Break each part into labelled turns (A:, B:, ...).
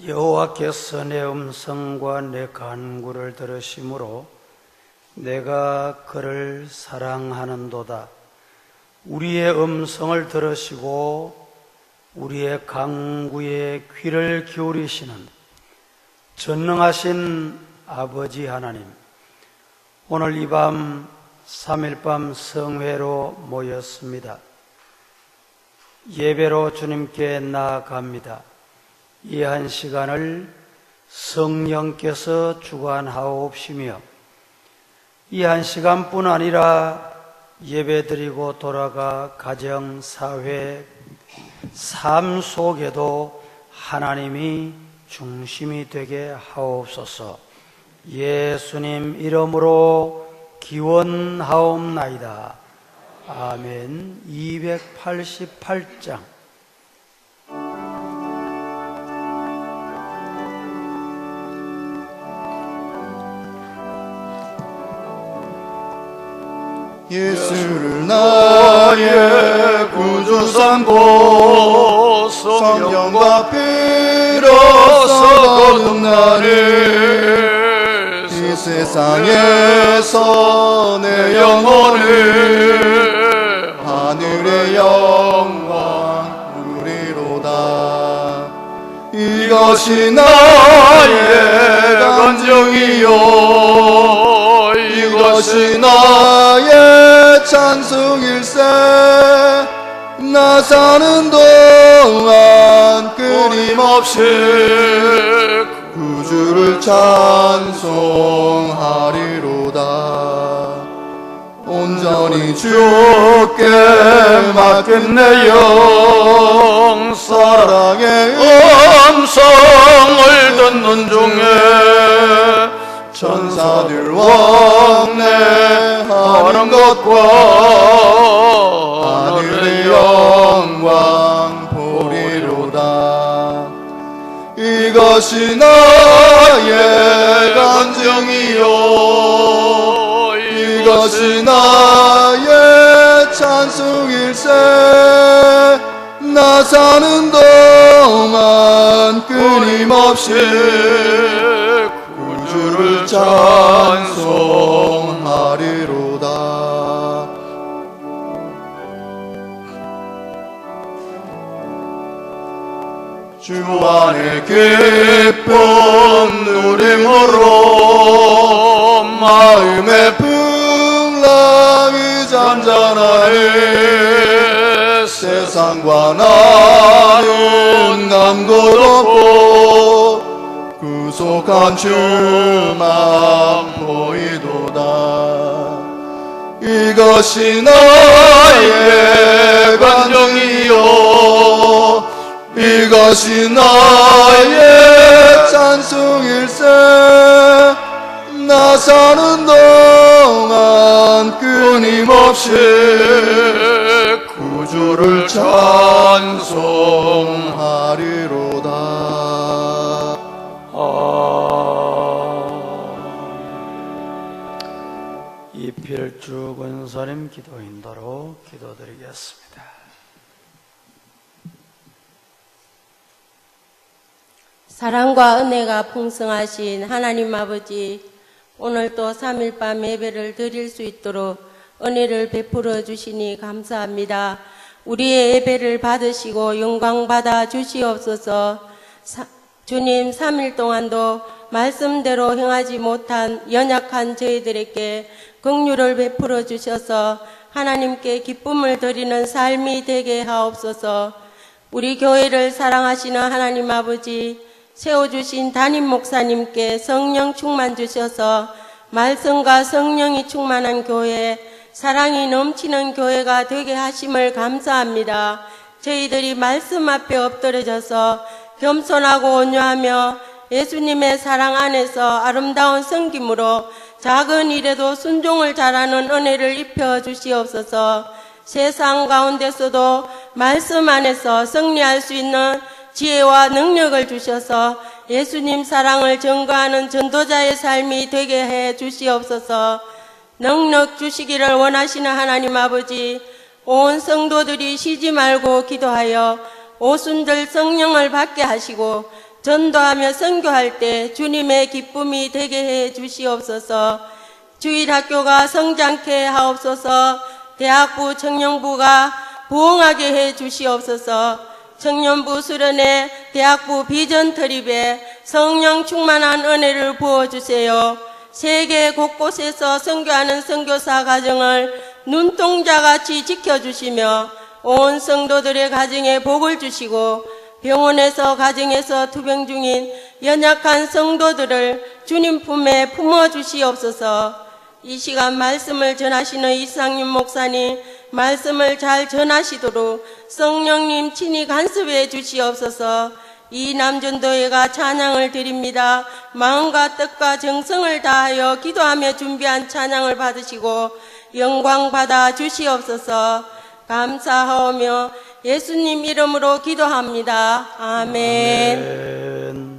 A: 여호와께서 내 음성과 내 간구를 들으심으로 내가 그를 사랑하는도다. 우리의 음성을 들으시고 우리의 간구에 귀를 기울이시는 전능하신 아버지 하나님, 오늘 이 밤 3일밤 성회로 모였습니다. 예배로 주님께 나아갑니다. 이 한 시간을 성령께서 주관하옵시며 이 한 시간뿐 아니라 예배드리고 돌아가 가정, 사회, 삶 속에도 하나님이 중심이 되게 하옵소서. 예수님 이름으로 기원하옵나이다. 아멘. 288장.
B: 예수를 나의 구주 삼고 성령과 피로써 거듭나는 이 세상에서 내 영혼을 하늘의 영광 누리로다. 이것이 나의 간증이요 이것이 나의 찬송일세. 나 사는 동안 끊임없이 구주를 찬송하리로다. 온전히 주께 맡긴 내 영 사랑의 음성을 듣는 중에 천사들 왕래하는 것과 하늘의 영광 보리로다. 이것이 나의 간증이요 이것이 나의 찬송일세. 나 사는 동안 끊임없이 주를 찬송하리로다. 주 안에 기쁨 누림으로 마음의 풍랑이 잠잠하니 세상과 나는 남곳 없고 구속한 주만 보이도다. 이것이 나의 간증이요 이것이 나의 찬송일세. 나 사는 동안 끊임없이 구주를 찬송하리로다.
A: 이필주 권사님 기도 인도로 기도드리겠습니다.
C: 사랑과 은혜가 풍성하신 하나님 아버지, 오늘 또 3일밤 예배를 드릴 수 있도록 은혜를 베풀어 주시니 감사합니다. 우리의 예배를 받으시고 영광 받아 주시옵소서. 주님, 3일 동안도 말씀대로 행하지 못한 연약한 저희들에게 긍휼을 베풀어 주셔서 하나님께 기쁨을 드리는 삶이 되게 하옵소서. 우리 교회를 사랑하시는 하나님 아버지, 세워주신 담임 목사님께 성령 충만 주셔서 말씀과 성령이 충만한 교회, 사랑이 넘치는 교회가 되게 하심을 감사합니다. 저희들이 말씀 앞에 엎드려져서 겸손하고 온유하며 예수님의 사랑 안에서 아름다운 섬김으로 작은 일에도 순종을 잘하는 은혜를 입혀 주시옵소서. 세상 가운데서도 말씀 안에서 승리할 수 있는 지혜와 능력을 주셔서 예수님 사랑을 전가하는 전도자의 삶이 되게 해 주시옵소서. 능력 주시기를 원하시는 하나님 아버지, 온 성도들이 쉬지 말고 기도하여 오순절 성령을 받게 하시고 전도하며 선교할 때 주님의 기쁨이 되게 해 주시옵소서. 주일학교가 성장케 하옵소서. 대학부 청년부가 부흥하게 해 주시옵소서. 청년부 수련회, 대학부 비전 트립에 성령 충만한 은혜를 부어주세요. 세계 곳곳에서 선교하는 선교사 가정을 눈동자같이 지켜주시며 온 성도들의 가정에 복을 주시고 병원에서 가정에서 투병 중인 연약한 성도들을 주님 품에 품어주시옵소서. 이 시간 말씀을 전하시는 이상윤 목사님, 말씀을 잘 전하시도록 성령님 친히 간섭해 주시옵소서. 이 남전도회가 찬양을 드립니다. 마음과 뜻과 정성을 다하여 기도하며 준비한 찬양을 받으시고 영광 받아 주시옵소서. 감사하오며 예수님 이름으로 기도합니다. 아멘.
A: 아멘.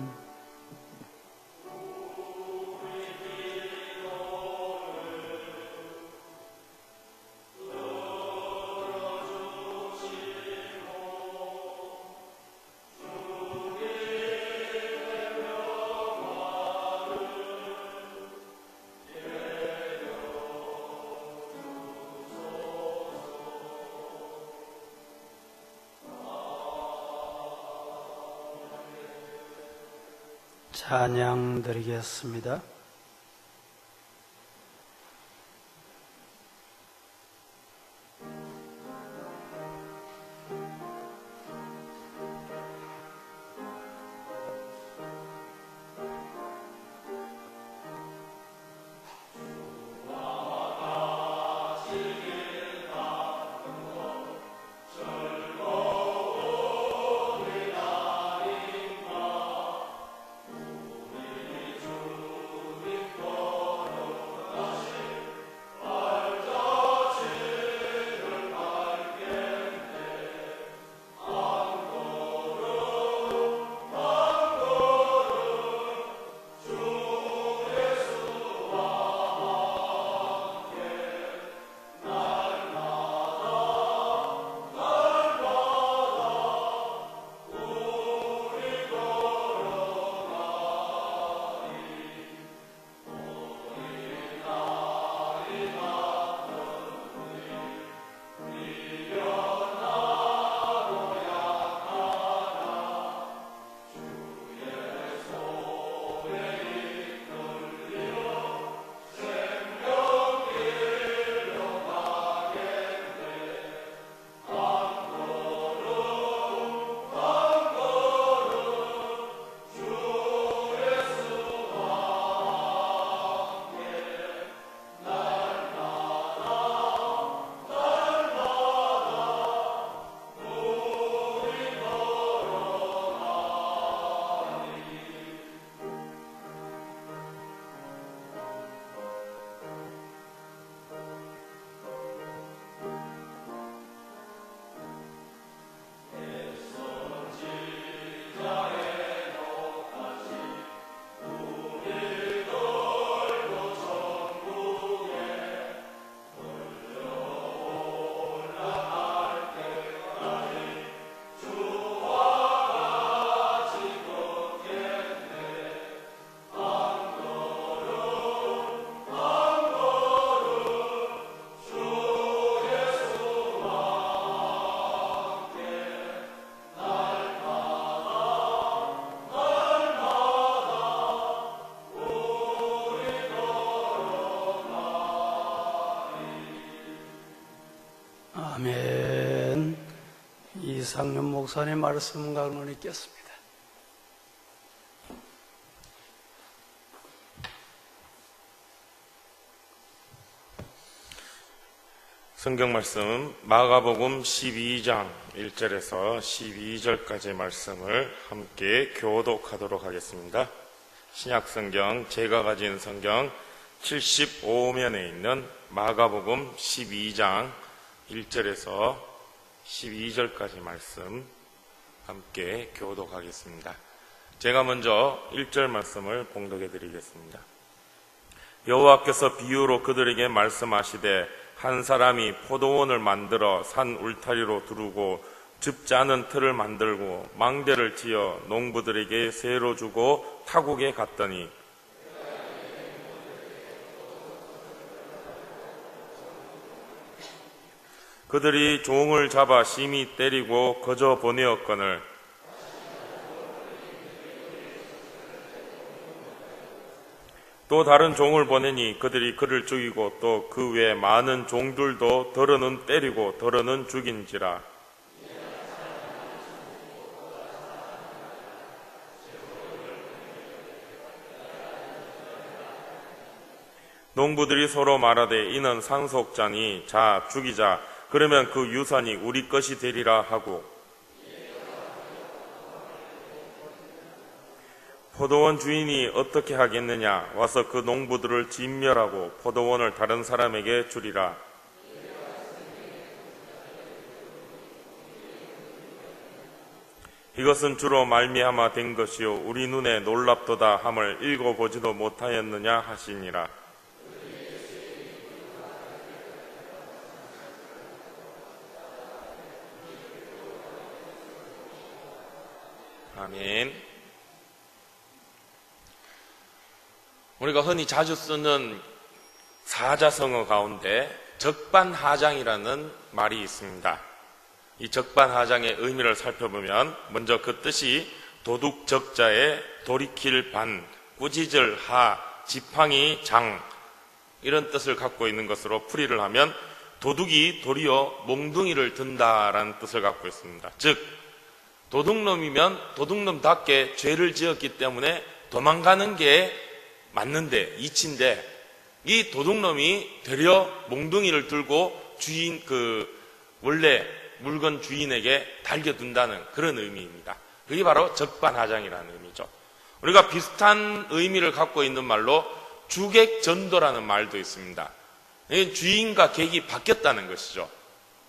A: 찬양 드리겠습니다. 아멘. 이상윤 목사님 말씀 강론 있겠습니다.
D: 성경 말씀 마가복음 12장 1절에서 12절까지 말씀을 함께 교독하도록 하겠습니다. 신약성경 제가 가진 성경 75면에 있는 마가복음 12장 1절에서 12절까지 말씀 함께 교독하겠습니다. 제가 먼저 1절 말씀을 봉독해 드리겠습니다. 여호와께서 비유로 그들에게 말씀하시되 한 사람이 포도원을 만들어 산 울타리로 두르고 줍지 않은 틀을 만들고 망대를 지어 농부들에게 새로 주고 타국에 갔더니 그들이 종을 잡아 심히 때리고 거저 보내었거늘 또 다른 종을 보내니 그들이 그를 죽이고 또 그 외 많은 종들도 더러는 때리고 더러는 죽인지라. 농부들이 서로 말하되 이는 상속자니 자 죽이자 그러면 그 유산이 우리 것이 되리라 하고 포도원 주인이 어떻게 하겠느냐 와서 그 농부들을 진멸하고 포도원을 다른 사람에게 주리라. 이것은 주로 말미암아 된 것이요 우리 눈에 놀랍도다 함을 읽어보지도 못하였느냐 하시니라. 아멘. 우리가 흔히 자주 쓰는 사자성어 가운데 적반하장이라는 말이 있습니다. 이 적반하장의 의미를 살펴보면 먼저 그 뜻이 도둑 적자에 돌이킬 반, 꾸짖을 하, 지팡이 장 이런 뜻을 갖고 있는 것으로 풀이를 하면 도둑이 도리어 몽둥이를 든다라는 뜻을 갖고 있습니다. 즉 도둑놈이면 도둑놈답게 죄를 지었기 때문에 도망가는 게 맞는데 이치인데 이 도둑놈이 되려 몽둥이를 들고 주인 원래 물건 주인에게 달겨둔다는 그런 의미입니다. 그게 바로 적반하장이라는 의미죠. 우리가 비슷한 의미를 갖고 있는 말로 주객전도라는 말도 있습니다. 주인과 객이 바뀌었다는 것이죠.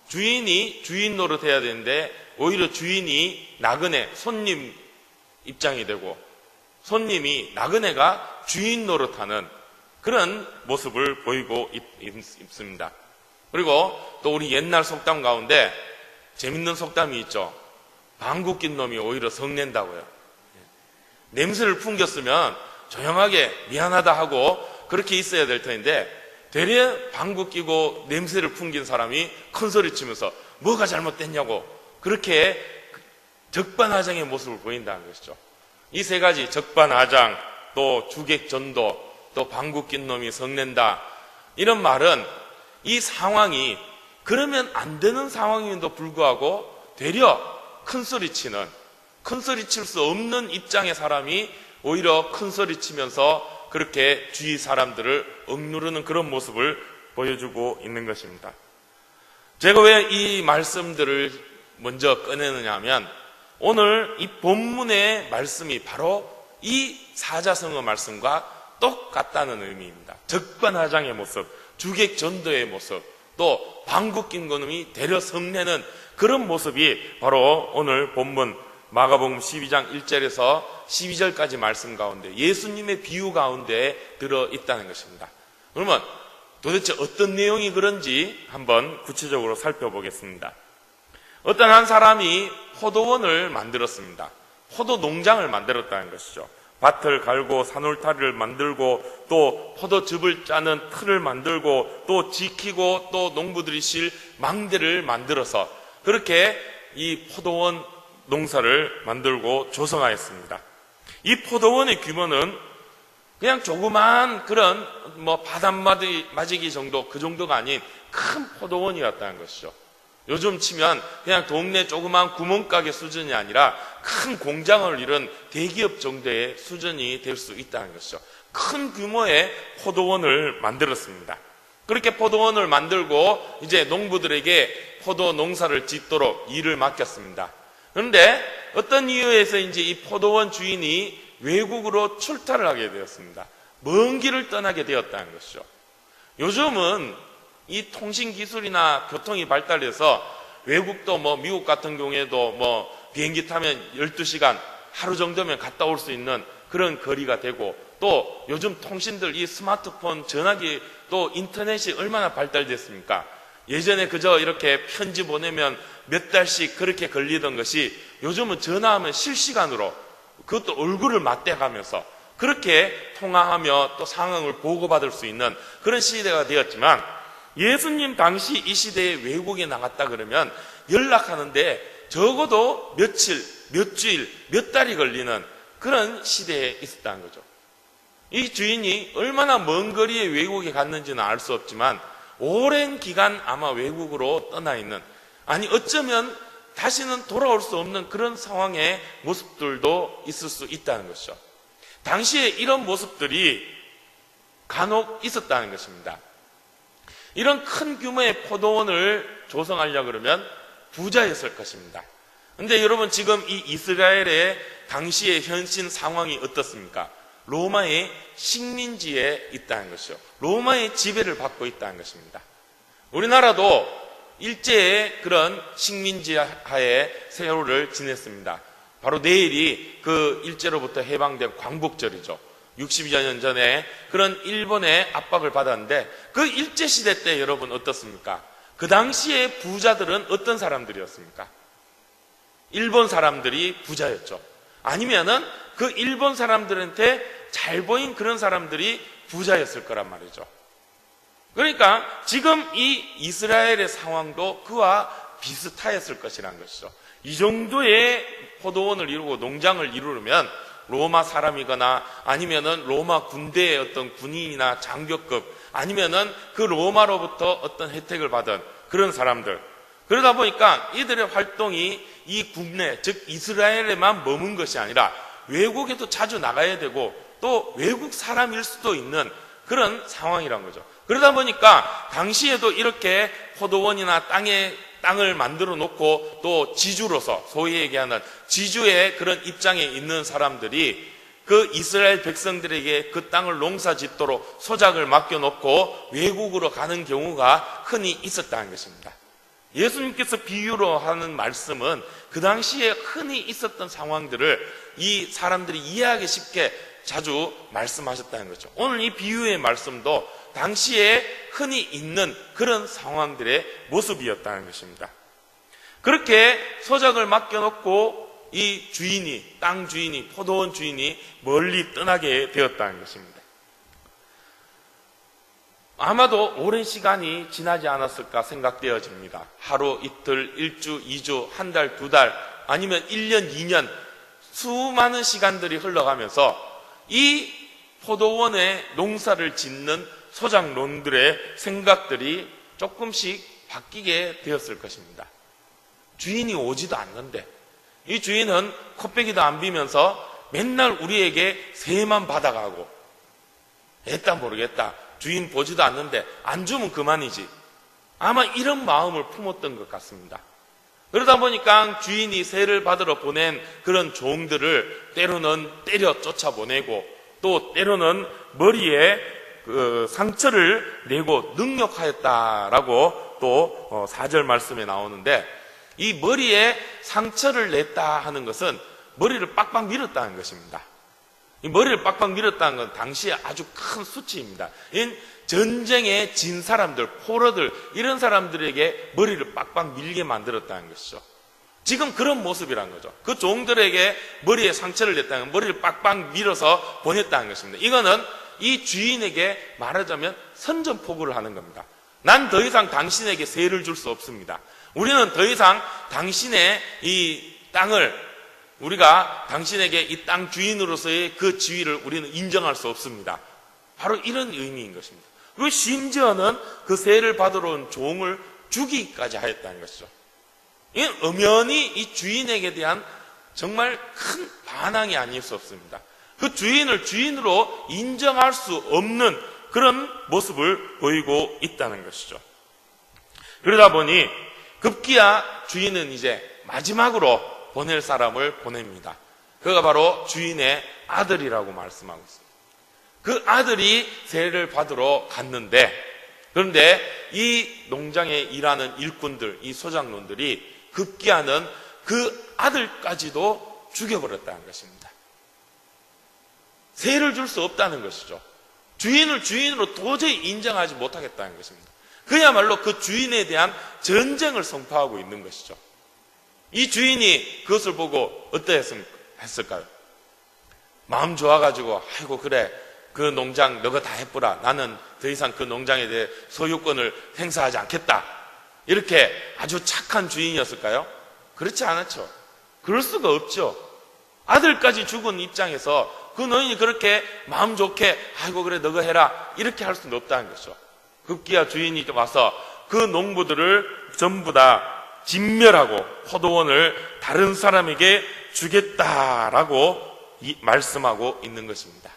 D: 주인이 주인 노릇해야 되는데 오히려 주인이 나그네 손님 입장이 되고 손님이 나그네가 주인 노릇하는 그런 모습을 보이고 있습니다. 그리고 또 우리 옛날 속담 가운데 재밌는 속담이 있죠. 방귀 낀 놈이 오히려 성낸다고요. 냄새를 풍겼으면 조용하게 미안하다 하고 그렇게 있어야 될 텐데 되려 방귀 끼고 냄새를 풍긴 사람이 큰 소리 치면서 뭐가 잘못됐냐고 그렇게 적반하장의 모습을 보인다는 것이죠. 이 세 가지 적반하장, 또 주객전도, 또 방귀 낀 놈이 성낸다 이런 말은 이 상황이 그러면 안 되는 상황임에도 불구하고 되려 큰소리 칠 수 없는 입장의 사람이 오히려 큰소리 치면서 그렇게 주위 사람들을 억누르는 그런 모습을 보여주고 있는 것입니다. 제가 왜 이 말씀들을 먼저 꺼내느냐 하면 오늘 이 본문의 말씀이 바로 이 사자성어 말씀과 똑같다는 의미입니다. 적반하장의 모습, 주객전도의 모습, 또 방귀 낀 놈이 되려 성내는 그런 모습이 바로 오늘 본문 마가복음 12장 1절에서 12절까지 말씀 가운데 예수님의 비유 가운데 들어있다는 것입니다. 그러면 도대체 어떤 내용이 그런지 한번 구체적으로 살펴보겠습니다. 어떤 한 사람이 포도원을 만들었습니다. 포도 농장을 만들었다는 것이죠. 밭을 갈고 산울타리를 만들고 또 포도즙을 짜는 틀을 만들고 또 지키고 또 농부들이 실 망대를 만들어서 그렇게 이 포도원 농사를 만들고 조성하였습니다. 이 포도원의 규모는 그냥 조그만 그런 바닷마지기 정도 그 정도가 아닌 큰 포도원이었다는 것이죠. 요즘 치면 그냥 동네 조그만 구멍가게 수준이 아니라 큰 공장을 이룬 대기업 정도의 수준이 될 수 있다는 것이죠. 큰 규모의 포도원을 만들었습니다. 그렇게 포도원을 만들고 이제 농부들에게 포도 농사를 짓도록 일을 맡겼습니다. 그런데 어떤 이유에서인지 이 포도원 주인이 외국으로 출타를 하게 되었습니다. 먼 길을 떠나게 되었다는 것이죠. 요즘은 이 통신기술이나 교통이 발달해서 외국도 미국 같은 경우에도 비행기 타면 12시간 하루 정도면 갔다 올 수 있는 그런 거리가 되고 또 요즘 통신들 이 스마트폰 전화기 또 인터넷이 얼마나 발달됐습니까? 예전에 그저 이렇게 편지 보내면 몇 달씩 그렇게 걸리던 것이 요즘은 전화하면 실시간으로, 그것도 얼굴을 맞대가면서 그렇게 통화하며 또 상황을 보고받을 수 있는 그런 시대가 되었지만, 예수님 당시 이 시대에 외국에 나갔다 그러면 연락하는데 적어도 며칠, 몇 주일, 몇 달이 걸리는 그런 시대에 있었다는 거죠. 이 주인이 얼마나 먼 거리에 외국에 갔는지는 알 수 없지만 오랜 기간 아마 외국으로 떠나 있는, 아니 어쩌면 다시는 돌아올 수 없는 그런 상황의 모습들도 있을 수 있다는 것이죠. 당시에 이런 모습들이 간혹 있었다는 것입니다. 이런 큰 규모의 포도원을 조성하려고 그러면 부자였을 것입니다. 근데 여러분, 지금 이 이스라엘의 당시의 현실 상황이 어떻습니까? 로마의 식민지에 있다는 것이죠. 로마의 지배를 받고 있다는 것입니다. 우리나라도 일제의 그런 식민지 하에 세월을 지냈습니다. 바로 내일이 그 일제로부터 해방된 광복절이죠. 60여 년 전에 그런 일본의 압박을 받았는데, 그 일제시대 때 여러분 어떻습니까? 그 당시에 부자들은 어떤 사람들이었습니까? 일본 사람들이 부자였죠. 아니면은 그 일본 사람들한테 잘 보인 그런 사람들이 부자였을 거란 말이죠. 그러니까 지금 이 이스라엘의 상황도 그와 비슷하였을 것이라는 것이죠. 이 정도의 포도원을 이루고 농장을 이루려면 로마 사람이거나 아니면은 로마 군대의 어떤 군인이나 장교급, 아니면은 그 로마로부터 어떤 혜택을 받은 그런 사람들, 그러다 보니까 이들의 활동이 이 국내, 즉 이스라엘에만 머문 것이 아니라 외국에도 자주 나가야 되고 또 외국 사람일 수도 있는 그런 상황이란 거죠. 그러다 보니까 당시에도 이렇게 포도원이나 땅을 만들어 놓고 또 지주로서, 소위 얘기하는 지주의 그런 입장에 있는 사람들이 그 이스라엘 백성들에게 그 땅을 농사 짓도록 소작을 맡겨놓고 외국으로 가는 경우가 흔히 있었다는 것입니다. 예수님께서 비유로 하는 말씀은 그 당시에 흔히 있었던 상황들을 이 사람들이 이해하기 쉽게 자주 말씀하셨다는 거죠. 오늘 이 비유의 말씀도 당시에 흔히 있는 그런 상황들의 모습이었다는 것입니다. 그렇게 소작을 맡겨놓고 이 주인이, 땅 주인이, 포도원 주인이 멀리 떠나게 되었다는 것입니다. 아마도 오랜 시간이 지나지 않았을까 생각되어집니다. 하루, 이틀, 일주, 2주, 한 달, 2달, 아니면 1년, 2년, 수많은 시간들이 흘러가면서 이 포도원에 농사를 짓는 소작농들의 생각들이 조금씩 바뀌게 되었을 것입니다. 주인이 오지도 않는데, 이 주인은 코빼기도 안 비면서 맨날 우리에게 세만 받아가고, 애따 모르겠다, 주인 보지도 않는데 안 주면 그만이지, 아마 이런 마음을 품었던 것 같습니다. 그러다 보니까 주인이 세를 받으러 보낸 그런 종들을 때로는 때려 쫓아보내고, 또 때로는 머리에 그 상처를 내고 능욕하였다라고 또 4절 말씀에 나오는데, 이 머리에 상처를 냈다 하는 것은 머리를 빡빡 밀었다는 것입니다. 이 머리를 빡빡 밀었다는 건 당시에 아주 큰 수치입니다. 전쟁에 진 사람들, 포로들, 이런 사람들에게 머리를 빡빡 밀게 만들었다는 것이죠. 지금 그런 모습이란 거죠. 그 종들에게 머리에 상처를 냈다는 건 머리를 빡빡 밀어서 보냈다는 것입니다. 이거는 이 주인에게 말하자면 선전포고를 하는 겁니다. 난 더 이상 당신에게 세를 줄 수 없습니다. 우리는 더 이상 당신의 이 땅을, 우리가 당신에게 이 땅 주인으로서의 그 지위를 우리는 인정할 수 없습니다. 바로 이런 의미인 것입니다. 그리고 심지어는 그 세를 받으러 온 종을 죽이기까지 하였다는 것이죠. 이 엄연히 이 주인에게 대한 정말 큰 반항이 아닐 수 없습니다. 그 주인을 주인으로 인정할 수 없는 그런 모습을 보이고 있다는 것이죠. 그러다 보니 급기야 주인은 이제 마지막으로 보낼 사람을 보냅니다. 그가 바로 주인의 아들이라고 말씀하고 있습니다. 그 아들이 세를 받으러 갔는데, 그런데 이 농장에 일하는 일꾼들, 이 소작농들이 급기야는 그 아들까지도 죽여버렸다는 것입니다. 세를 줄 수 없다는 것이죠. 주인을 주인으로 도저히 인정하지 못하겠다는 것입니다. 그야말로 그 주인에 대한 전쟁을 선포하고 있는 것이죠. 이 주인이 그것을 보고 어떠했을까요? 마음 좋아가지고 아이고 그래 그 농장 너가 다 해보라. 나는 더 이상 그 농장에 대해 소유권을 행사하지 않겠다. 이렇게 아주 착한 주인이었을까요? 그렇지 않았죠. 그럴 수가 없죠. 아들까지 죽은 입장에서 그 노인이 그렇게 마음 좋게 아이고 그래 너가 해라 이렇게 할 수는 없다는 거죠. 급기야 주인이 와서 그 농부들을 전부 다 진멸하고 포도원을 다른 사람에게 주겠다라고 말씀하고 있는 것입니다.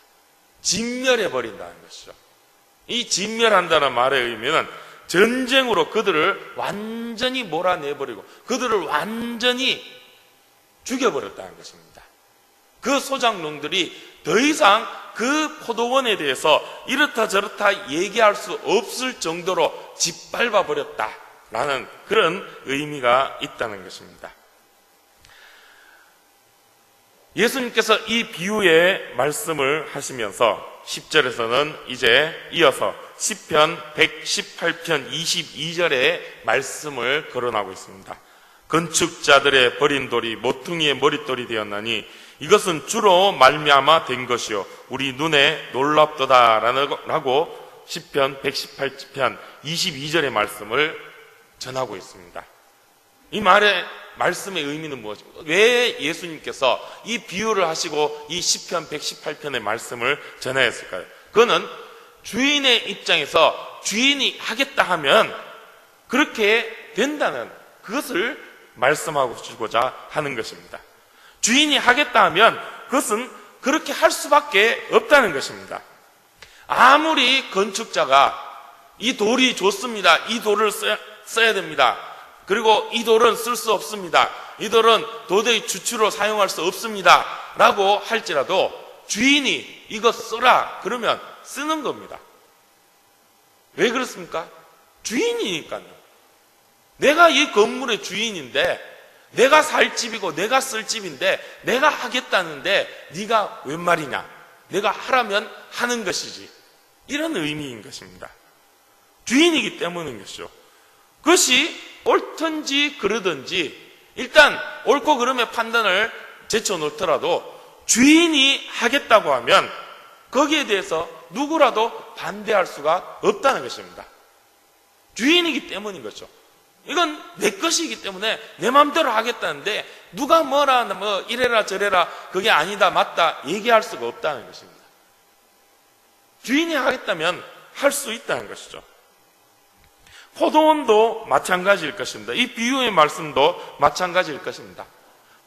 D: 진멸해버린다는 것이죠. 이 진멸한다는 말의 의미는 전쟁으로 그들을 완전히 몰아내버리고 그들을 완전히 죽여버렸다는 것입니다. 그 소작농들이 더 이상 그 포도원에 대해서 이렇다 저렇다 얘기할 수 없을 정도로 짓밟아 버렸다라는 그런 의미가 있다는 것입니다. 예수님께서 이 비유의 말씀을 하시면서 10절에서는 이제 이어서 시편 118편 22절의 말씀을 거론하고 있습니다. 건축자들의 버린 돌이 모퉁이의 머릿돌이 되었나니 이것은 주로 말미암아 된 것이요 우리 눈에 놀랍도다라고 시편 118편 22절의 말씀을 전하고 있습니다. 이 말씀의 의미는 무엇입니까? 왜 예수님께서 이 비유를 하시고 이 시편 118편의 말씀을 전하였을까요? 그거는 주인의 입장에서 주인이 하겠다 하면 그렇게 된다는 그것을 말씀하고 주고자 하는 것입니다. 주인이 하겠다 하면 그것은 그렇게 할 수밖에 없다는 것입니다. 아무리 건축자가 이 돌이 좋습니다. 이 돌을 써야 됩니다. 그리고 이 돌은 쓸 수 없습니다. 이 돌은 도저히 주추로 사용할 수 없습니다. 라고 할지라도 주인이 이거 써라 그러면 쓰는 겁니다. 왜 그렇습니까? 주인이니까요. 내가 이 건물의 주인인데 내가 살 집이고 내가 쓸 집인데 내가 하겠다는데 네가 웬 말이냐? 내가 하라면 하는 것이지. 이런 의미인 것입니다. 주인이기 때문인 것이죠. 그것이 옳든지 그르든지 일단 옳고 그름의 판단을 제쳐놓더라도 주인이 하겠다고 하면 거기에 대해서 누구라도 반대할 수가 없다는 것입니다. 주인이기 때문인 거죠. 이건 내 것이기 때문에 내 마음대로 하겠다는데 누가 뭐라 뭐 이래라 저래라 그게 아니다 맞다 얘기할 수가 없다는 것입니다. 주인이 하겠다면 할 수 있다는 것이죠. 포도원도 마찬가지일 것입니다. 이 비유의 말씀도 마찬가지일 것입니다.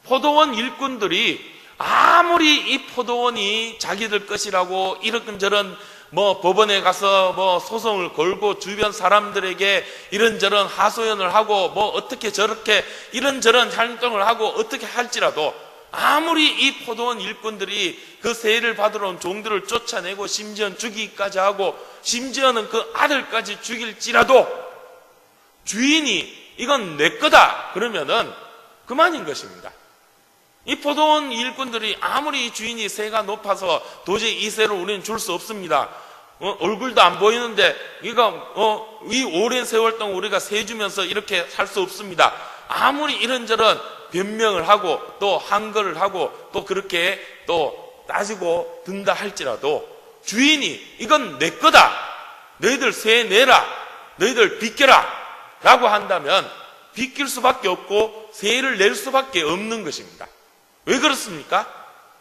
D: 포도원 일꾼들이 아무리 이 포도원이 자기들 것이라고 이런저런 뭐 법원에 가서 뭐 소송을 걸고 주변 사람들에게 이런저런 하소연을 하고 뭐 어떻게 저렇게 이런저런 활동을 하고 어떻게 할지라도 아무리 이 포도원 일꾼들이 그 세를 받으러 온 종들을 쫓아내고 심지어는 죽이기까지 하고 심지어는 그 아들까지 죽일지라도 주인이 이건 내 거다 그러면은 그만인 것입니다. 이 포도원 일꾼들이 아무리 이 주인이 세가 높아서 도저히 이 세를 우리는 줄 수 없습니다. 얼굴도 안 보이는데 이거 이 오랜 세월 동안 우리가 세 주면서 이렇게 살 수 없습니다. 아무리 이런저런 변명을 하고 또 한거를 하고 또 그렇게 또 따지고 든다 할지라도 주인이 이건 내 거다. 너희들 세 내라. 너희들 비껴라. 라고 한다면 비낄 수밖에 없고 세를 낼 수밖에 없는 것입니다. 왜 그렇습니까?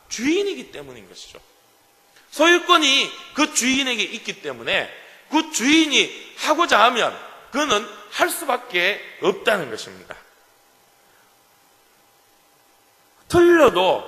D: 주인이기 때문인 것이죠. 소유권이 그 주인에게 있기 때문에 그 주인이 하고자 하면 그는 할 수밖에 없다는 것입니다. 틀려도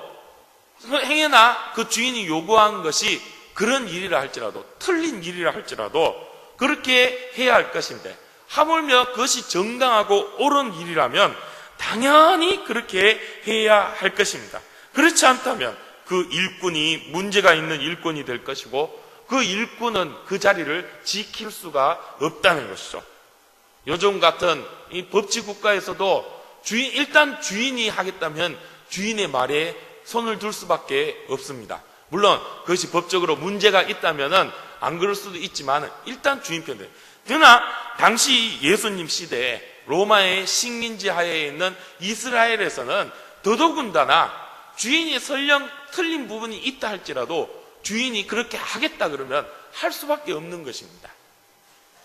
D: 행여나 그 주인이 요구한 것이 그런 일이라 할지라도 틀린 일이라 할지라도 그렇게 해야 할 것인데 하물며 그것이 정당하고 옳은 일이라면 당연히 그렇게 해야 할 것입니다. 그렇지 않다면 그 일꾼이 문제가 있는 일꾼이 될 것이고 그 일꾼은 그 자리를 지킬 수가 없다는 것이죠. 요즘 같은 이 법치 국가에서도 일단 주인이 하겠다면 주인의 말에 손을 둘 수밖에 없습니다. 물론 그것이 법적으로 문제가 있다면은 안 그럴 수도 있지만 일단 주인 편에 그러나 당시 예수님 시대에 로마의 식민지 하에 있는 이스라엘에서는 더더군다나 주인이 설령 틀린 부분이 있다 할지라도 주인이 그렇게 하겠다 그러면 할 수밖에 없는 것입니다.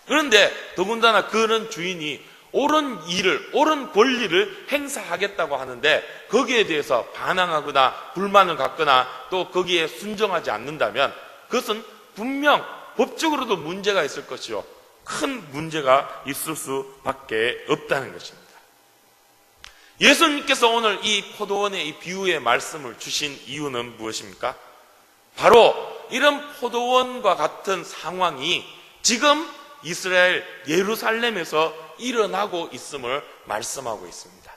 D: 그런데 더군다나 그런 주인이 옳은 일을, 옳은 권리를 행사하겠다고 하는데 거기에 대해서 반항하거나 불만을 갖거나 또 거기에 순종하지 않는다면 그것은 분명 법적으로도 문제가 있을 것이요, 큰 문제가 있을 수밖에 없다는 것입니다. 예수님께서 오늘 이 포도원의 이 비유의 말씀을 주신 이유는 무엇입니까? 바로 이런 포도원과 같은 상황이 지금 이스라엘 예루살렘에서 일어나고 있음을 말씀하고 있습니다.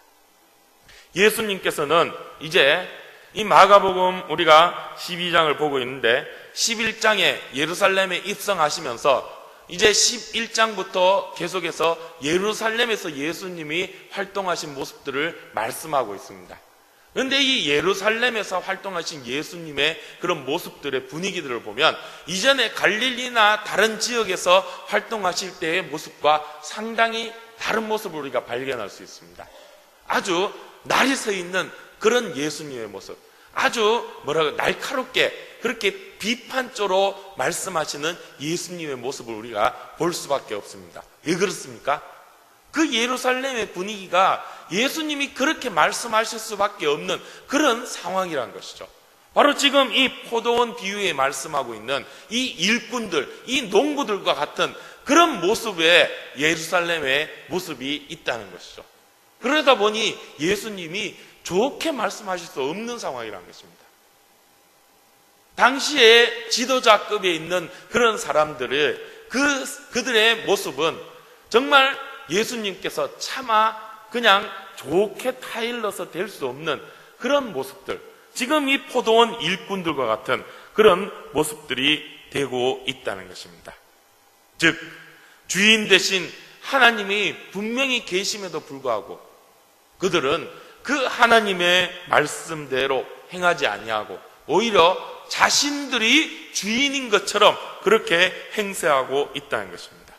D: 예수님께서는 이제 이 마가복음 우리가 12장을 보고 있는데 11장에 예루살렘에 입성하시면서 이제 11장부터 계속해서 예루살렘에서 예수님이 활동하신 모습들을 말씀하고 있습니다. 그런데 이 예루살렘에서 활동하신 예수님의 그런 모습들의 분위기들을 보면 이전에 갈릴리나 다른 지역에서 활동하실 때의 모습과 상당히 다른 모습을 우리가 발견할 수 있습니다. 아주 날이 서 있는 그런 예수님의 모습, 아주 날카롭게 그렇게 비판조로 말씀하시는 예수님의 모습을 우리가 볼 수밖에 없습니다. 왜 그렇습니까? 그 예루살렘의 분위기가 예수님이 그렇게 말씀하실 수밖에 없는 그런 상황이란 것이죠. 바로 지금 이 포도원 비유에 말씀하고 있는 이 일꾼들, 이 농부들과 같은 그런 모습의 예루살렘의 모습이 있다는 것이죠. 그러다 보니 예수님이 좋게 말씀하실 수 없는 상황이라는 것입니다. 당시에 지도자급에 있는 그런 사람들의 그들의 모습은 정말 예수님께서 차마 그냥 좋게 타일러서 될 수 없는 그런 모습들, 지금 이 포도원 일꾼들과 같은 그런 모습들이 되고 있다는 것입니다. 즉 주인 대신 하나님이 분명히 계심에도 불구하고 그들은 그 하나님의 말씀대로 행하지 아니하고 오히려 자신들이 주인인 것처럼 그렇게 행세하고 있다는 것입니다.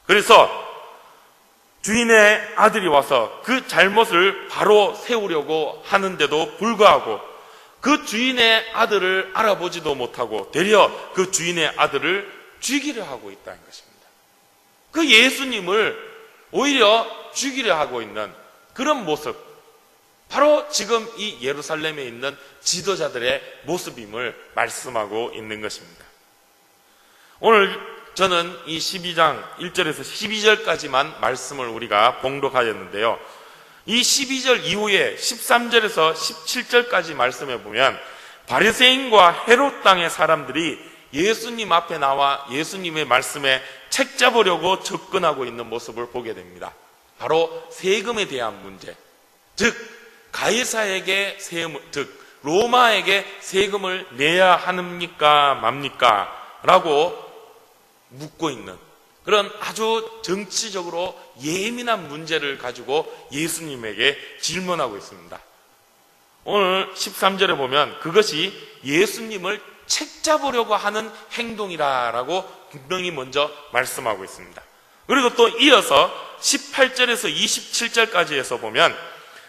D: 그래서 주인의 아들이 와서 그 잘못을 바로 세우려고 하는데도 불구하고 그 주인의 아들을 알아보지도 못하고 되려 그 주인의 아들을 죽이려 하고 있다는 것입니다. 그 예수님을 오히려 죽이려 하고 있는 그런 모습, 바로 지금 이 예루살렘에 있는 지도자들의 모습임을 말씀하고 있는 것입니다. 오늘 저는 이 12장 1절에서 12절까지만 말씀을 우리가 봉독하였는데요. 이 12절 이후에 13절에서 17절까지 말씀해 보면 바리새인과 헤롯 땅의 사람들이 예수님 앞에 나와 예수님의 말씀에 책 잡으려고 접근하고 있는 모습을 보게 됩니다. 바로 세금에 대한 문제, 즉 가이사에게 로마에게 세금을 내야 합니까 맙니까? 라고 묻고 있는 그런 아주 정치적으로 예민한 문제를 가지고 예수님에게 질문하고 있습니다. 오늘 13절에 보면 그것이 예수님을 책잡으려고 하는 행동이라고 분명히 먼저 말씀하고 있습니다. 그리고 또 이어서 18절에서 27절까지 해서 보면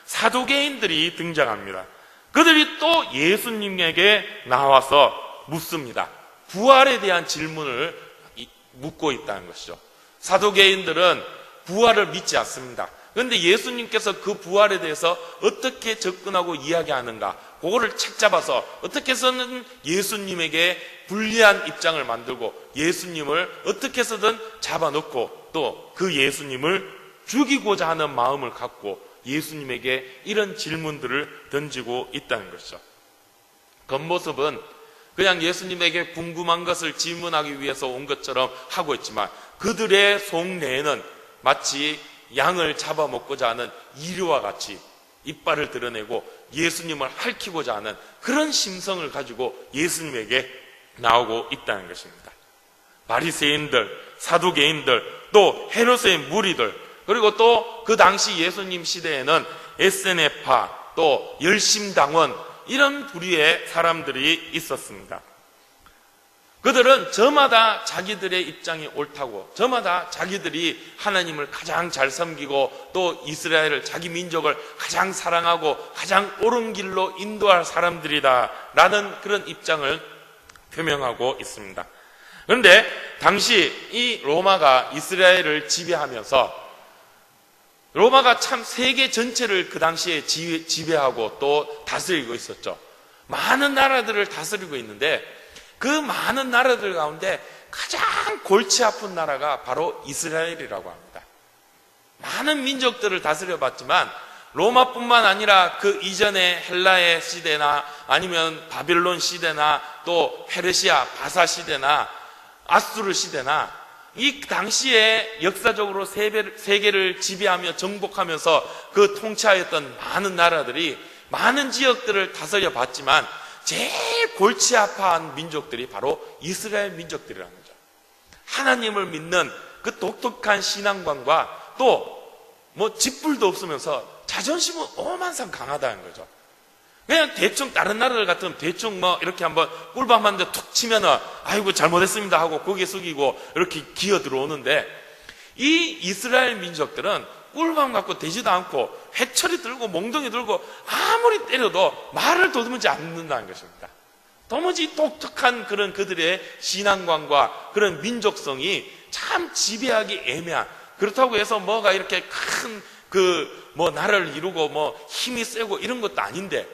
D: 사두개인들이 등장합니다. 그들이 또 예수님에게 나와서 묻습니다. 부활에 대한 질문을 묻고 있다는 것이죠. 사두개인들은 부활을 믿지 않습니다. 그런데 예수님께서 그 부활에 대해서 어떻게 접근하고 이야기하는가, 그거를 책잡아서 어떻게 해서는 예수님에게 불리한 입장을 만들고 예수님을 어떻게 해서든 잡아놓고 또 그 예수님을 죽이고자 하는 마음을 갖고 예수님에게 이런 질문들을 던지고 있다는 것이죠. 겉모습은 그냥 예수님에게 궁금한 것을 질문하기 위해서 온 것처럼 하고 있지만 그들의 속내에는 마치 양을 잡아먹고자 하는 이류와 같이 이빨을 드러내고 예수님을 핥히고자 하는 그런 심성을 가지고 예수님에게 나오고 있다는 것입니다. 바리새인들, 사두개인들, 또 헤롯의 무리들, 그리고 또 그 당시 예수님 시대에는 에스네파, 또 열심당원, 이런 부류의 사람들이 있었습니다. 그들은 저마다 자기들의 입장이 옳다고, 저마다 자기들이 하나님을 가장 잘 섬기고 또 이스라엘을, 자기 민족을 가장 사랑하고 가장 옳은 길로 인도할 사람들이다 라는 그런 입장을 표명하고 있습니다. 그런데 당시 이 로마가 이스라엘을 지배하면서, 로마가 참 세계 전체를 그 당시에 지배하고 또 다스리고 있었죠. 많은 나라들을 다스리고 있는데 그 많은 나라들 가운데 가장 골치 아픈 나라가 바로 이스라엘이라고 합니다. 많은 민족들을 다스려봤지만 로마뿐만 아니라 그 이전에 헬라의 시대나 아니면 바빌론 시대나 또 페르시아, 바사 시대나 아수르 시대나 이 당시에 역사적으로 세계를 지배하며 정복하면서 그 통치하였던 많은 나라들이 많은 지역들을 다스려 봤지만 제일 골치 아파한 민족들이 바로 이스라엘 민족들이라는 거죠. 하나님을 믿는 그 독특한 신앙관과 또 뭐 짓불도 없으면서 자존심은 오만상 강하다는 거죠. 그냥 대충 다른 나라들 같으면 대충 뭐 이렇게 한번 꿀밤 한 대 툭 치면은 아이고 잘못했습니다 하고 고개 숙이고 이렇게 기어 들어오는데, 이 이스라엘 민족들은 꿀밤 갖고 되지도 않고 회초리 들고 몽둥이 들고 아무리 때려도 말을 더듬지 않는다는 것입니다. 도무지 독특한 그런 그들의 신앙관과 그런 민족성이 참 지배하기 애매한, 그렇다고 해서 뭐가 이렇게 큰 뭐 나라를 이루고 뭐 힘이 세고 이런 것도 아닌데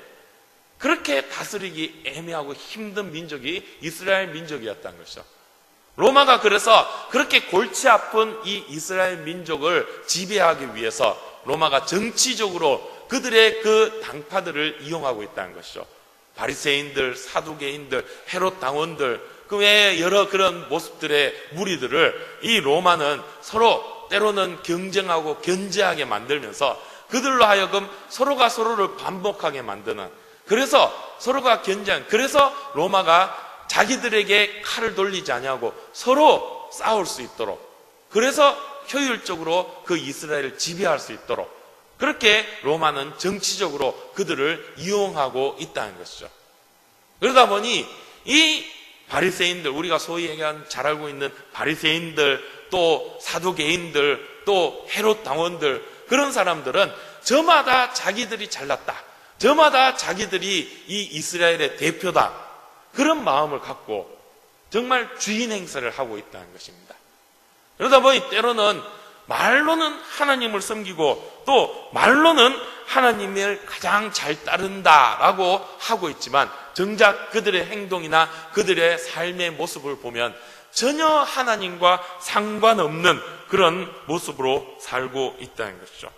D: 그렇게 다스리기 애매하고 힘든 민족이 이스라엘 민족이었다는 것이죠. 로마가 그래서 그렇게 골치 아픈 이 이스라엘 민족을 지배하기 위해서 로마가 정치적으로 그들의 그 당파들을 이용하고 있다는 것이죠. 바리새인들, 사두개인들, 헤롯 당원들, 그 외에 여러 그런 모습들의 무리들을 이 로마는 서로 때로는 경쟁하고 견제하게 만들면서 그들로 하여금 서로가 서로를 반복하게 만드는, 그래서 서로가 견제한, 그래서 로마가 자기들에게 칼을 돌리지 아니하고 서로 싸울 수 있도록, 그래서 효율적으로 그 이스라엘을 지배할 수 있도록 그렇게 로마는 정치적으로 그들을 이용하고 있다는 것이죠. 그러다 보니 이 바리새인들, 우리가 소위 얘기하는 잘 알고 있는 바리새인들, 또 사두개인들, 또 헤롯 당원들, 그런 사람들은 저마다 자기들이 잘났다, 저마다 자기들이 이 이스라엘의 대표다, 그런 마음을 갖고 정말 주인 행세를 하고 있다는 것입니다. 그러다 보니 때로는 말로는 하나님을 섬기고 또 말로는 하나님을 가장 잘 따른다라고 하고 있지만 정작 그들의 행동이나 그들의 삶의 모습을 보면 전혀 하나님과 상관없는 그런 모습으로 살고 있다는 것이죠.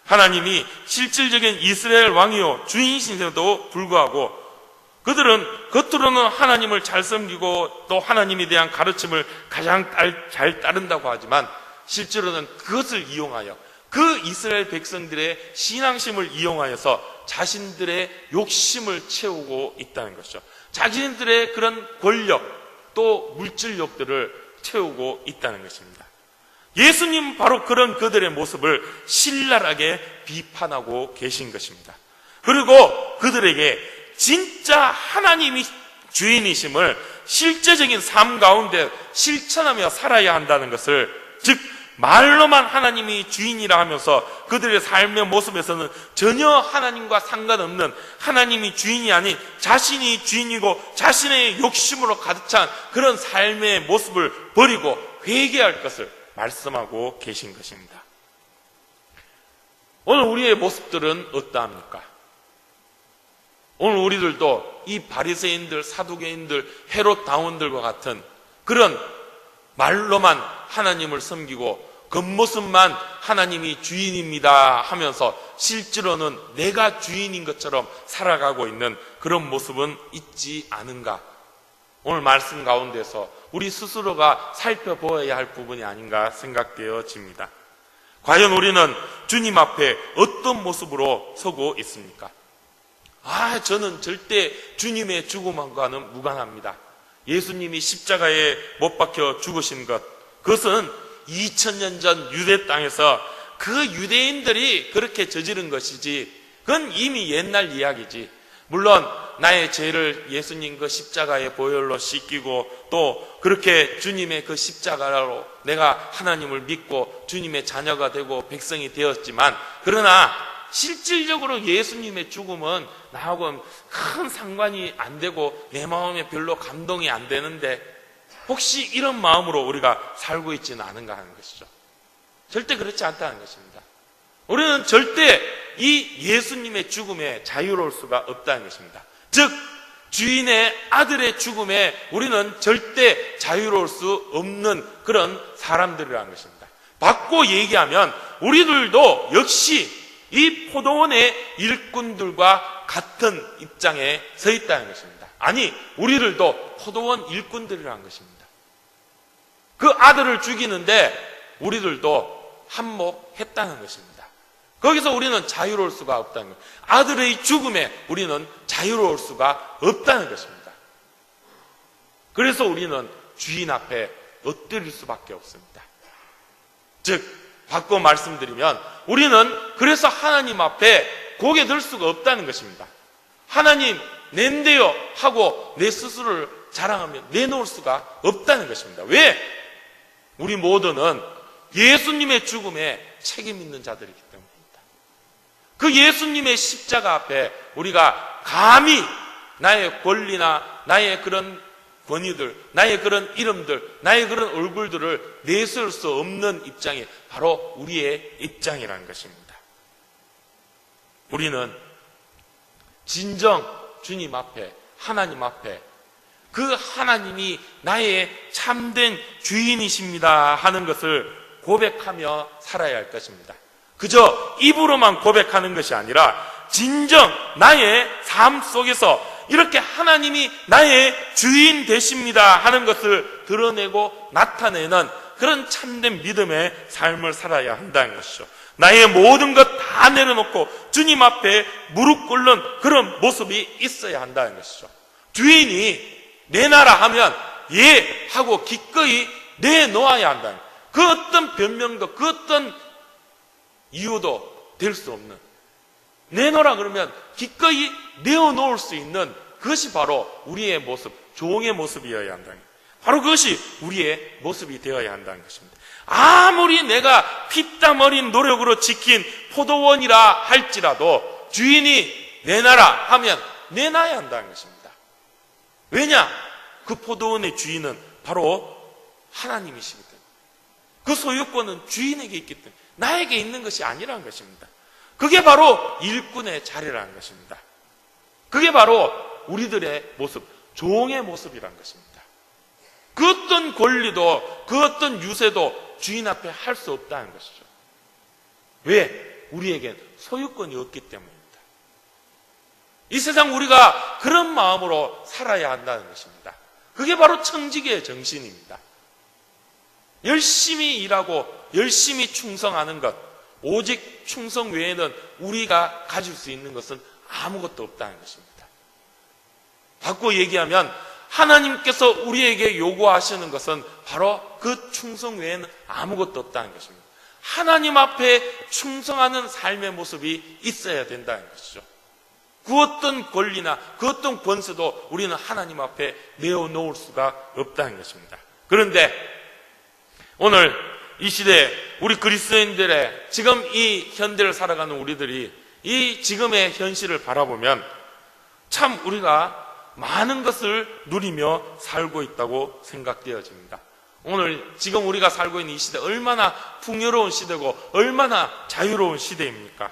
D: 하나님이 실질적인 이스라엘 왕이요 주인이신데도 불구하고 그들은 겉으로는 하나님을 잘 섬기고 또 하나님에 대한 가르침을 가장 잘 따른다고 하지만 실제로는 그것을 이용하여 그 이스라엘 백성들의 신앙심을 이용하여서 자신들의 욕심을 채우고 있다는 것이죠. 자신들의 그런 권력 또 물질욕들을 채우고 있다는 것입니다. 예수님은 바로 그런 그들의 모습을 신랄하게 비판하고 계신 것입니다. 그리고 그들에게 진짜 하나님이 주인이심을 실제적인 삶 가운데 실천하며 살아야 한다는 것을, 즉 말로만 하나님이 주인이라 하면서 그들의 삶의 모습에서는 전혀 하나님과 상관없는, 하나님이 주인이 아닌 자신이 주인이고 자신의 욕심으로 가득 찬 그런 삶의 모습을 버리고 회개할 것을 말씀하고 계신 것입니다. 오늘 우리의 모습들은 어떠합니까? 오늘 우리들도 이 바리새인들, 사두개인들, 헤롯 당원들과 같은 그런 말로만 하나님을 섬기고 겉모습만 하나님이 주인입니다 하면서 실제로는 내가 주인인 것처럼 살아가고 있는 그런 모습은 있지 않은가? 오늘 말씀 가운데서 우리 스스로가 살펴보아야 할 부분이 아닌가 생각되어집니다. 과연 우리는 주님 앞에 어떤 모습으로 서고 있습니까? 저는 절대 주님의 죽음과는 무관합니다. 예수님이 십자가에 못 박혀 죽으신 것, 그것은 2000년 전 유대 땅에서 그 유대인들이 그렇게 저지른 것이지 그건 이미 옛날 이야기지. 물론 나의 죄를 예수님 그 십자가의 보혈로 씻기고 또 그렇게 주님의 그 십자가로 내가 하나님을 믿고 주님의 자녀가 되고 백성이 되었지만, 그러나 실질적으로 예수님의 죽음은 나하고는 큰 상관이 안 되고 내 마음에 별로 감동이 안 되는데, 혹시 이런 마음으로 우리가 살고 있지는 않은가 하는 것이죠. 절대 그렇지 않다는 것입니다. 우리는 절대 이 예수님의 죽음에 자유로울 수가 없다는 것입니다. 즉 주인의 아들의 죽음에 우리는 절대 자유로울 수 없는 그런 사람들이라는 것입니다. 바꿔 얘기하면 우리들도 역시 이 포도원의 일꾼들과 같은 입장에 서 있다는 것입니다. 아니, 우리들도 포도원 일꾼들이라는 것입니다. 그 아들을 죽이는데 우리들도 한몫했다는 것입니다. 거기서 우리는 자유로울 수가 없다는 것. 아들의 죽음에 우리는 자유로울 수가 없다는 것입니다. 그래서 우리는 주인 앞에 엎드릴 수밖에 없습니다. 즉 바꿔 말씀드리면 우리는 그래서 하나님 앞에 고개 들 수가 없다는 것입니다. 하나님 낸대요 하고 내 스스로를 자랑하며 내놓을 수가 없다는 것입니다. 왜? 우리 모두는 예수님의 죽음에 책임 있는 자들이기 때문입니다. 그 예수님의 십자가 앞에 우리가 감히 나의 권리나 나의 그런 권위들, 나의 그런 이름들, 나의 그런 얼굴들을 내세울 수 없는 입장이 바로 우리의 입장이라는 것입니다. 우리는 진정 주님 앞에, 하나님 앞에 그 하나님이 나의 참된 주인이십니다 하는 것을 고백하며 살아야 할 것입니다. 그저 입으로만 고백하는 것이 아니라 진정 나의 삶 속에서 이렇게 하나님이 나의 주인 되십니다 하는 것을 드러내고 나타내는 그런 참된 믿음의 삶을 살아야 한다는 것이죠. 나의 모든 것 다 내려놓고 주님 앞에 무릎 꿇는 그런 모습이 있어야 한다는 것이죠. 주인이 내놔라 하면 예 하고 기꺼이 내놓아야 한다는, 그 어떤 변명도 그 어떤 이유도 될 수 없는, 내놓으라 그러면 기꺼이 내어놓을 수 있는 그것이 바로 우리의 모습, 종의 모습이어야 한다는 거예요. 바로 그것이 우리의 모습이 되어야 한다는 것입니다. 아무리 내가 피땀 어린 노력으로 지킨 포도원이라 할지라도 주인이 내놔라 하면 내놔야 한다는 것입니다. 왜냐? 그 포도원의 주인은 바로 하나님이시기 때문에, 그 소유권은 주인에게 있기 때문에 나에게 있는 것이 아니라는 것입니다. 그게 바로 일꾼의 자리라는 것입니다. 그게 바로 우리들의 모습, 종의 모습이라는 것입니다. 그 어떤 권리도 그 어떤 유세도 주인 앞에 할 수 없다는 것이죠. 왜? 우리에겐 소유권이 없기 때문입니다. 이 세상 우리가 그런 마음으로 살아야 한다는 것입니다. 그게 바로 청지기의 정신입니다. 열심히 일하고 열심히 충성하는 것, 오직 충성 외에는 우리가 가질 수 있는 것은 아무것도 없다는 것입니다. 바꿔 얘기하면 하나님께서 우리에게 요구하시는 것은 바로 그 충성 외에는 아무것도 없다는 것입니다. 하나님 앞에 충성하는 삶의 모습이 있어야 된다는 것이죠. 그 어떤 권리나 그 어떤 권세도 우리는 하나님 앞에 내어놓을 수가 없다는 것입니다. 그런데 오늘 이 시대에 우리 그리스도인들의 지금 이 현대를 살아가는 우리들이 이 지금의 현실을 바라보면 참 우리가 많은 것을 누리며 살고 있다고 생각되어집니다. 오늘 지금 우리가 살고 있는 이 시대 얼마나 풍요로운 시대고 얼마나 자유로운 시대입니까?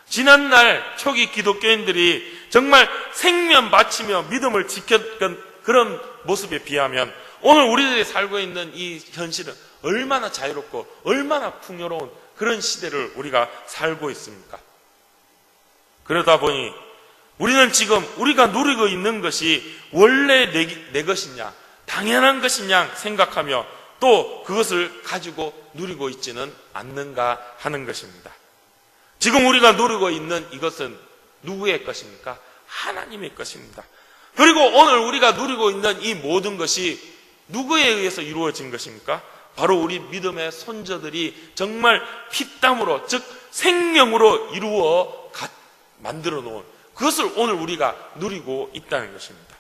D: 지난날 초기 기독교인들이 정말 생명 바치며 믿음을 지켰던 그런 모습에 비하면 오늘 우리들이 살고 있는 이 현실은 얼마나 자유롭고 얼마나 풍요로운 그런 시대를 우리가 살고 있습니까? 그러다 보니 우리는 지금 우리가 누리고 있는 것이 원래 내 것이냐, 당연한 것이냐 생각하며 또 그것을 가지고 누리고 있지는 않는가 하는 것입니다. 지금 우리가 누리고 있는 이것은 누구의 것입니까? 하나님의 것입니다. 그리고 오늘 우리가 누리고 있는 이 모든 것이 누구에 의해서 이루어진 것입니까? 바로 우리 믿음의 손자들이 정말 피땀으로, 즉 생명으로 이루어 만들어 놓은 그것을 오늘 우리가 누리고 있다는 것입니다.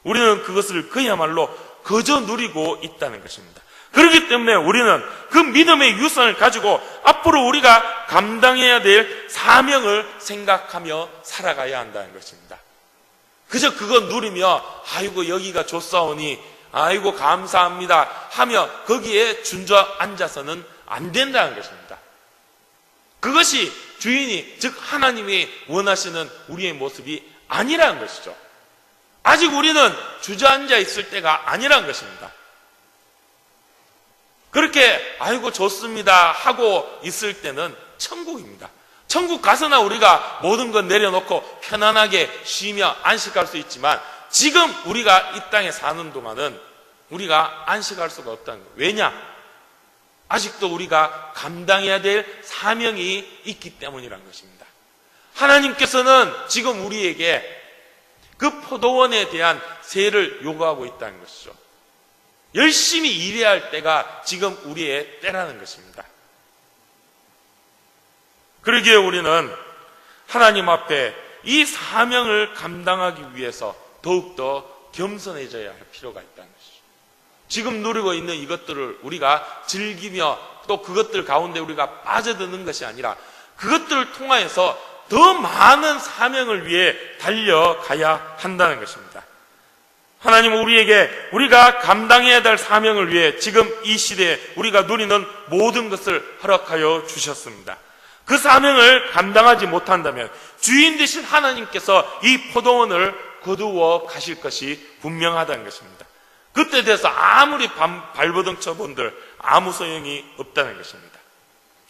D: 우리는 그것을 그야말로 거저 누리고 있다는 것입니다. 그렇기 때문에 우리는 그 믿음의 유산을 가지고 앞으로 우리가 감당해야 될 사명을 생각하며 살아가야 한다는 것입니다. 그저 그거 누리며 아이고 여기가 좋사오니 아이고 감사합니다 하며 거기에 주저앉아서는 안 된다는 것입니다. 그것이 주인이 즉 하나님이 원하시는 우리의 모습이 아니라는 것이죠. 아직 우리는 주저앉아 있을 때가 아니라는 것입니다. 그렇게 아이고 좋습니다 하고 있을 때는 천국입니다. 천국 가서나 우리가 모든 것 내려놓고 편안하게 쉬며 안식할 수 있지만 지금 우리가 이 땅에 사는 동안은 우리가 안식할 수가 없다는 거예요. 왜냐? 아직도 우리가 감당해야 될 사명이 있기 때문이라는 것입니다. 하나님께서는 지금 우리에게 그 포도원에 대한 세를 요구하고 있다는 것이죠. 열심히 일해야 할 때가 지금 우리의 때라는 것입니다. 그러기에 우리는 하나님 앞에 이 사명을 감당하기 위해서 더욱더 겸손해져야 할 필요가 있다는 것이죠. 지금 누리고 있는 이것들을 우리가 즐기며 또 그것들 가운데 우리가 빠져드는 것이 아니라 그것들을 통하여서 더 많은 사명을 위해 달려가야 한다는 것입니다. 하나님은 우리에게 우리가 감당해야 될 사명을 위해 지금 이 시대에 우리가 누리는 모든 것을 허락하여 주셨습니다. 그 사명을 감당하지 못한다면 주인 되신 하나님께서 이 포도원을 거두어 가실 것이 분명하다는 것입니다. 그때 돼서 아무리 발버둥 쳐본들 아무 소용이 없다는 것입니다.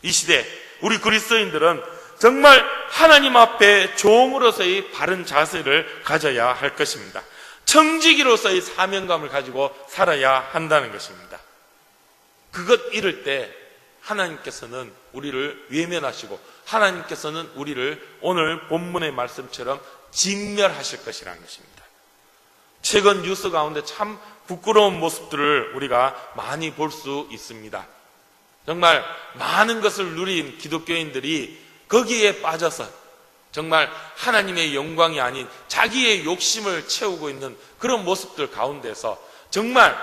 D: 이 시대 우리 그리스도인들은 정말 하나님 앞에 종으로서의 바른 자세를 가져야 할 것입니다. 청지기로서의 사명감을 가지고 살아야 한다는 것입니다. 그것 이룰 때 하나님께서는 우리를 외면하시고 하나님께서는 우리를 오늘 본문의 말씀처럼 진멸하실 것이라는 것입니다. 최근 뉴스 가운데 참 부끄러운 모습들을 우리가 많이 볼 수 있습니다. 정말 많은 것을 누린 기독교인들이 거기에 빠져서 정말 하나님의 영광이 아닌 자기의 욕심을 채우고 있는 그런 모습들 가운데서 정말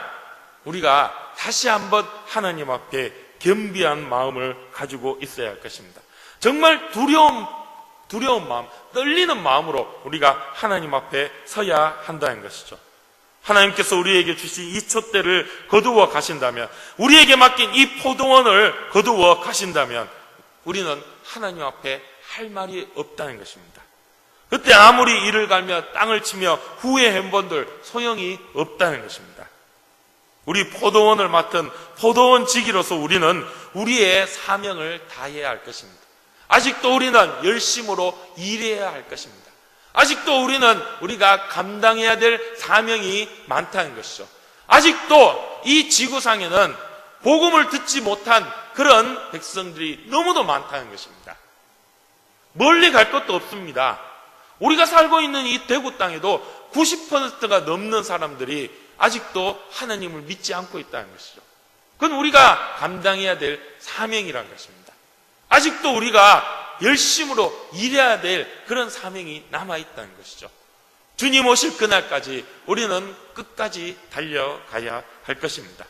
D: 우리가 다시 한번 하나님 앞에 겸비한 마음을 가지고 있어야 할 것입니다. 정말 두려운 마음, 떨리는 마음으로 우리가 하나님 앞에 서야 한다는 것이죠. 하나님께서 우리에게 주신 이 촛대를 거두어 가신다면, 우리에게 맡긴 이 포도원을 거두어 가신다면 우리는 하나님 앞에 할 말이 없다는 것입니다. 그때 아무리 이를 갈며 땅을 치며 후회해본들 소용이 없다는 것입니다. 우리 포도원을 맡은 포도원지기로서 우리는 우리의 사명을 다해야 할 것입니다. 아직도 우리는 열심으로 일해야 할 것입니다. 아직도 우리는 우리가 감당해야 될 사명이 많다는 것이죠. 아직도 이 지구상에는 복음을 듣지 못한 그런 백성들이 너무도 많다는 것입니다. 멀리 갈 것도 없습니다. 우리가 살고 있는 이 대구 땅에도 90%가 넘는 사람들이 아직도 하나님을 믿지 않고 있다는 것이죠. 그건 우리가 감당해야 될 사명이라는 것입니다. 아직도 우리가 열심으로 일해야 될 그런 사명이 남아있다는 것이죠. 주님 오실 그날까지 우리는 끝까지 달려가야 할 것입니다.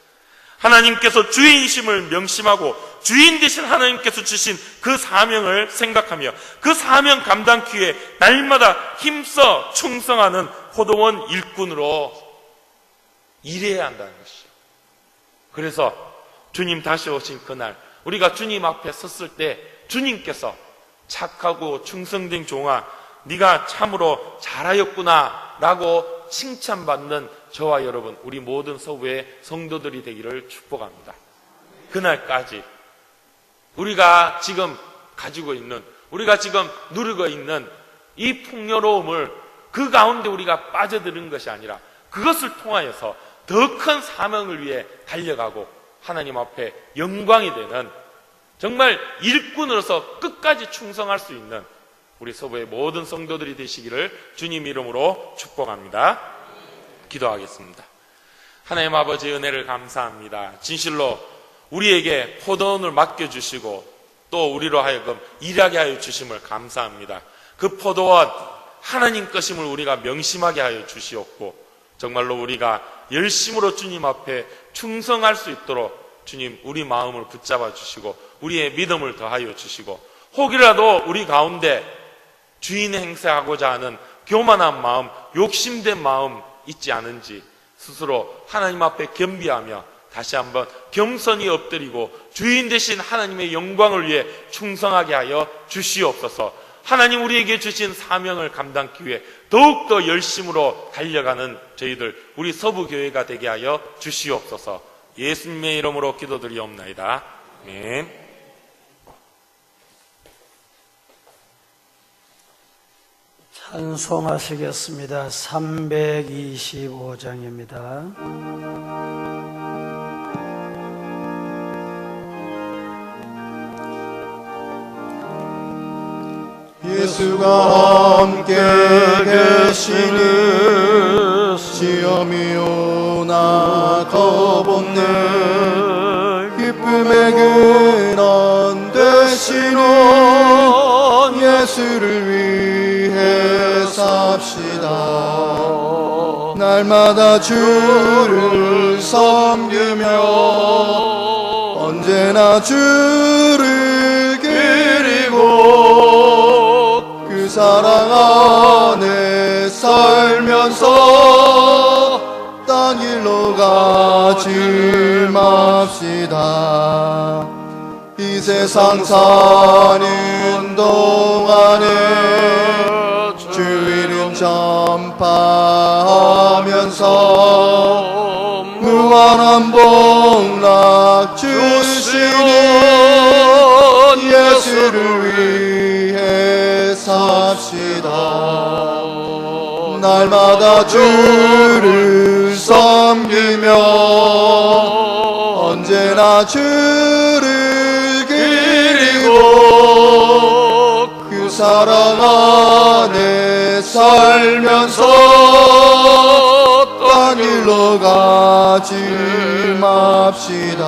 D: 하나님께서 주인이심을 명심하고 주인 되신 하나님께서 주신 그 사명을 생각하며 그 사명 감당 기회에 날마다 힘써 충성하는 포도원 일꾼으로 일해야 한다는 것이죠. 그래서 주님 다시 오신 그날 우리가 주님 앞에 섰을 때 주님께서 착하고 충성된 종아 네가 참으로 잘하였구나 라고 칭찬받는 저와 여러분 우리 모든 서부의 성도들이 되기를 축복합니다. 그날까지 우리가 지금 가지고 있는 우리가 지금 누리고 있는 이 풍요로움을 그 가운데 우리가 빠져드는 것이 아니라 그것을 통하여서 더 큰 사명을 위해 달려가고 하나님 앞에 영광이 되는 정말 일꾼으로서 끝까지 충성할 수 있는 우리 서부의 모든 성도들이 되시기를 주님 이름으로 축복합니다. 기도하겠습니다. 하나님 아버지 은혜를 감사합니다. 진실로 우리에게 포도원을 맡겨주시고 또 우리로 하여금 일하게 하여 주심을 감사합니다. 그 포도원 하나님 것임을 우리가 명심하게 하여 주시옵고, 정말로 우리가 열심으로 주님 앞에 충성할 수 있도록 주님 우리 마음을 붙잡아 주시고 우리의 믿음을 더하여 주시고, 혹이라도 우리 가운데 주인 행세하고자 하는 교만한 마음, 욕심된 마음 있지 않은지 스스로 하나님 앞에 겸비하며 다시 한번 겸손히 엎드리고 주인 되신 하나님의 영광을 위해 충성하게 하여 주시옵소서. 하나님 우리에게 주신 사명을 감당하기 위해 더욱더 열심으로 달려가는 저희들 우리 서부교회가 되게 하여 주시옵소서. 예수님의 이름으로 기도드리옵나이다. 아멘.
A: 찬송하시겠습니다. 325장입니다.
B: 예수가 함께 계시니 시험이 오나 겁없네. 기쁨의 근원 되시는 예수를 위해 삽시다. 날마다 주를 섬기며 언제나 주를 그리고 그 사랑 안에 살면서 딴 길로 가지 맙시다. 이 세상 사는 동안에 주의를 전파하면서 무한한 복락 주시는 예수를 위해 삽시다. 날마다 주를 섬기며 언제나 주를 그리고 그 사랑 안에 살면서 딴 길로 가지 맙시다.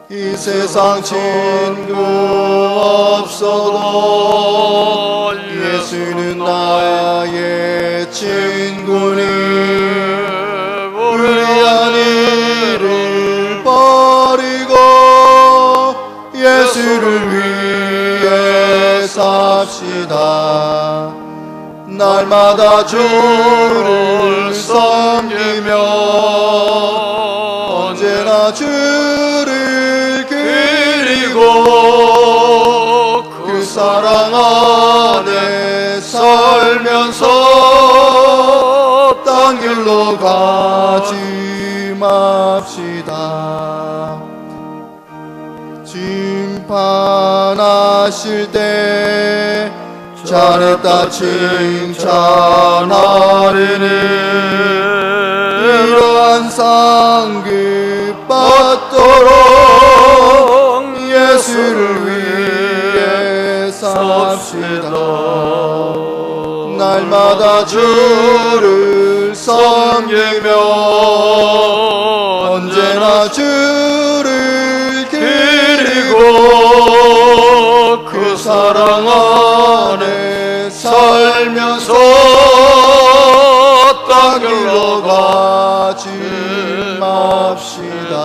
B: 이 세상 친구 없어도 예수는 나의 친구니 불의한 일을 버리고 예수를 위해 삽시다. 날마다 주를 섬기며 언제나 주를 그리고 그 사랑 안에 살면서 딴 길로 가지 맙시다. 심판하실 때 잘했다 칭찬하리니 이러한 상급 받도록 예수를 위해 삽시다. 날마다 주를 섬기며 언제나 주를 그리고 그 사랑 안에 살면서 딴 길로 가지 맙시다.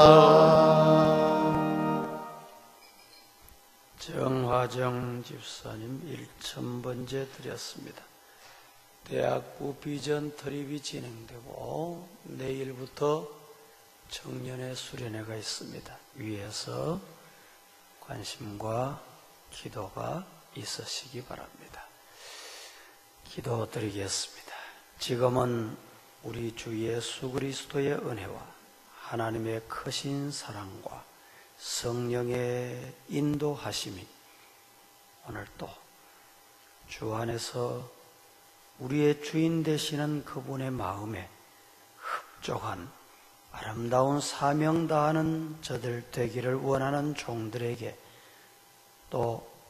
A: 정화정 집사님 1000번째 드렸습니다. 대학부 비전 트립이 진행되고 내일부터 청년의 수련회가 있습니다. 위에서 관심과 기도가 있으시기 바랍니다. 기도드리겠습니다. 지금은 우리 주 예수 그리스도의 은혜와 하나님의 크신 사랑과 성령의 인도하심이 오늘 또 주 안에서 우리의 주인 되시는 그분의 마음에 흡족한 아름다운 사명 다하는 저들 되기를 원하는 종들에게 또